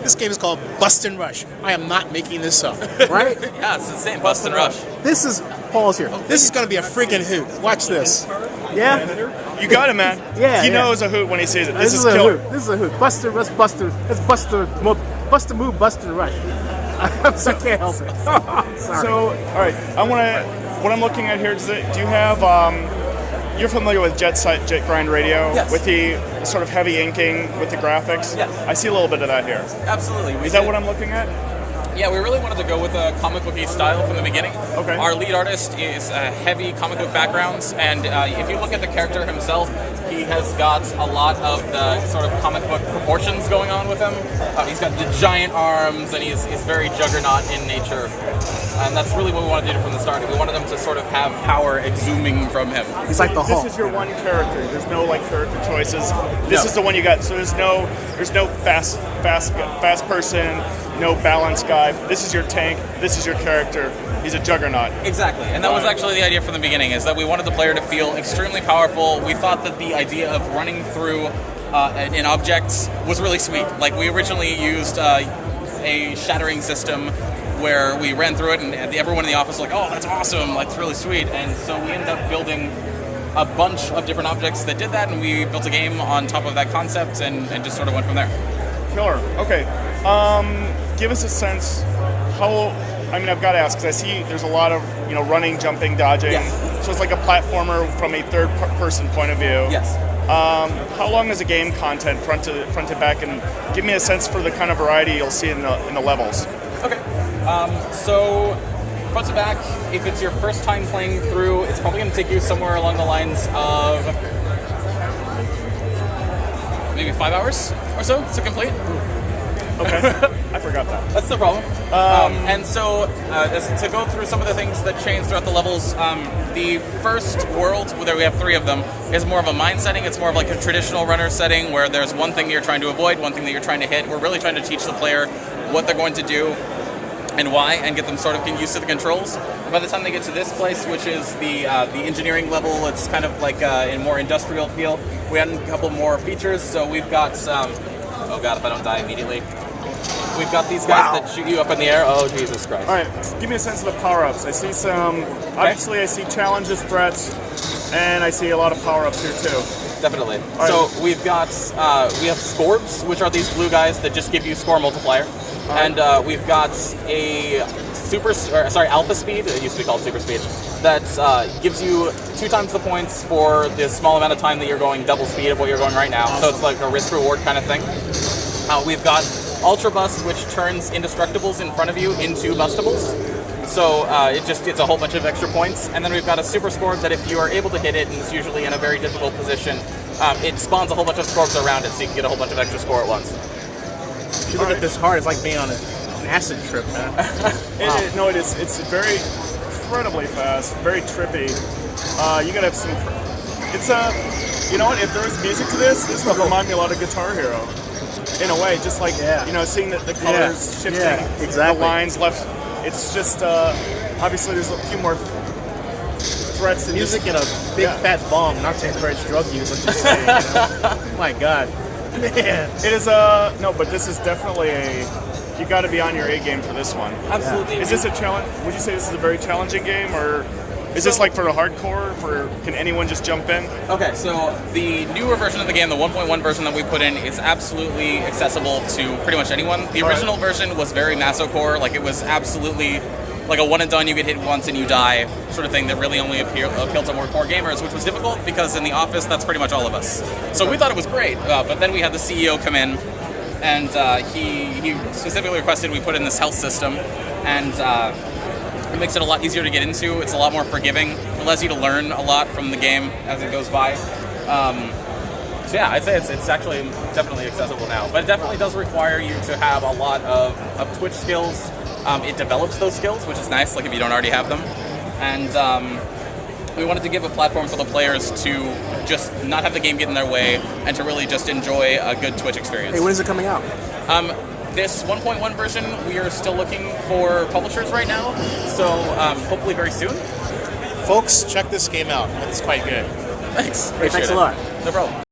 This game is called Bust and Rush. I am not making this up. Right? Yeah, it's insane. Bust and Rush. This is Paul's here. This is going to be a freaking hoot. Watch this. Yeah? You got it, man. Yeah, He yeah. knows a hoot when he sees it. This is a killer. hoot. This is a hoot. Buster, let's Buster. Let's Buster. Buster move, Buster Rush. I can't help it. Sorry. So, all right, what I'm looking at here, do you have, you're familiar with Jet Grind Radio? Yes. With the sort of heavy inking with the graphics? Yes. I see a little bit of that here. Absolutely. Is that what I'm looking at? Yeah, we really wanted to go with a comic booky style from the beginning. Okay. Our lead artist is a heavy comic book backgrounds, and if you look at the character himself, he has got a lot of the sort of comic book proportions going on with him. He's got the giant arms, and he's very juggernaut in nature. And that's really what we wanted to do from the start. We wanted him to sort of have power exhuming from him. He's like the Hulk. This is your one character. There's no like character choices. This is the one you got. So there's no fast person, no balance guy. This is your tank. This is your character. He's a juggernaut. Exactly, and that was actually the idea from the beginning, is that we wanted the player to feel extremely powerful. We thought that the idea of running through an object was really sweet. Like, we originally used a shattering system where we ran through it, and everyone in the office was like, oh, that's awesome, like, it's really sweet. And so we ended up building a bunch of different objects that did that, and we built a game on top of that concept and just sort of went from there. Killer. Okay. Give us a sense I've got to ask, because I see there's a lot of, running, jumping, dodging. Yes. So it's like a platformer from a third-person point of view. Yes. How long is the game content, front to back, and give me a sense for the kind of variety you'll see in the levels. Okay. So front to back, if it's your first time playing through, it's probably going to take you somewhere along the lines of maybe 5 hours or so to complete. Okay. I forgot that. That's no problem. And so, to go through some of the things that change throughout the levels, the first world, where we have 3 of them, is more of a mine setting. It's more of like a traditional runner setting where there's one thing you're trying to avoid, one thing that you're trying to hit. We're really trying to teach the player what they're going to do and why, and get them sort of used to the controls. By the time they get to this place, which is the engineering level, it's kind of like a more industrial feel. We added a couple more features, so we've got oh god, if I don't die immediately. We've got these guys that shoot you up in the air. Oh, Jesus Christ. All right, give me a sense of the power-ups. I see some, obviously I see challenges, threats, and I see a lot of power-ups here too. Definitely. All so right. we have scorbs, which are these blue guys that just give you score multiplier. And we've got a alpha speed, it used to be called super speed, that gives you 2 times the points for the small amount of time that you're going double speed of what you're going right now. So it's like a risk-reward kind of thing. We've got Ultra Bust, which turns indestructibles in front of you into bustables. So it's a whole bunch of extra points. And then we've got a Super Scorb that if you are able to hit it, and it's usually in a very difficult position, it spawns a whole bunch of Scorbs around it, so you can get a whole bunch of extra score at once. If you look at this hard, it's like being on an acid trip, man. Wow. It is. It's very incredibly fast, very trippy. You gotta have some. It's you know what? If there was music to this would remind me a lot of Guitar Hero. In a way, just like seeing the colors shifting, exactly. the lines left. It's just obviously there's a few more threats. And Music and a big fat bomb, not to encourage drug use. I'm just saying. My God, man. It is no, but this is definitely you got to be on your A game for this one. Absolutely. Is this a challenge? Would you say this is a very challenging game, or is this like for the hardcore? Can anyone just jump in? Okay, so the newer version of the game, the 1.1 version that we put in, is absolutely accessible to pretty much anyone. The original version was very masocore, like it was absolutely like a one and done, you get hit once and you die sort of thing that really only appealed to more core gamers, which was difficult because in the office, that's pretty much all of us. So we thought it was great, but then we had the CEO come in, and he specifically requested we put in this health system, and it makes it a lot easier to get into. It's a lot more forgiving. It allows you to learn a lot from the game as it goes by. So yeah, I'd say it's actually definitely accessible now. But it definitely does require you to have a lot of Twitch skills. It develops those skills, which is nice, like if you don't already have them. And we wanted to give a platform for the players to just not have the game get in their way and to really just enjoy a good Twitch experience. Hey, when is it coming out? This 1.1 version, we are still looking for publishers right now, so hopefully very soon. Folks, check this game out. It's quite good. Thanks. Hey, thanks a lot. No problem.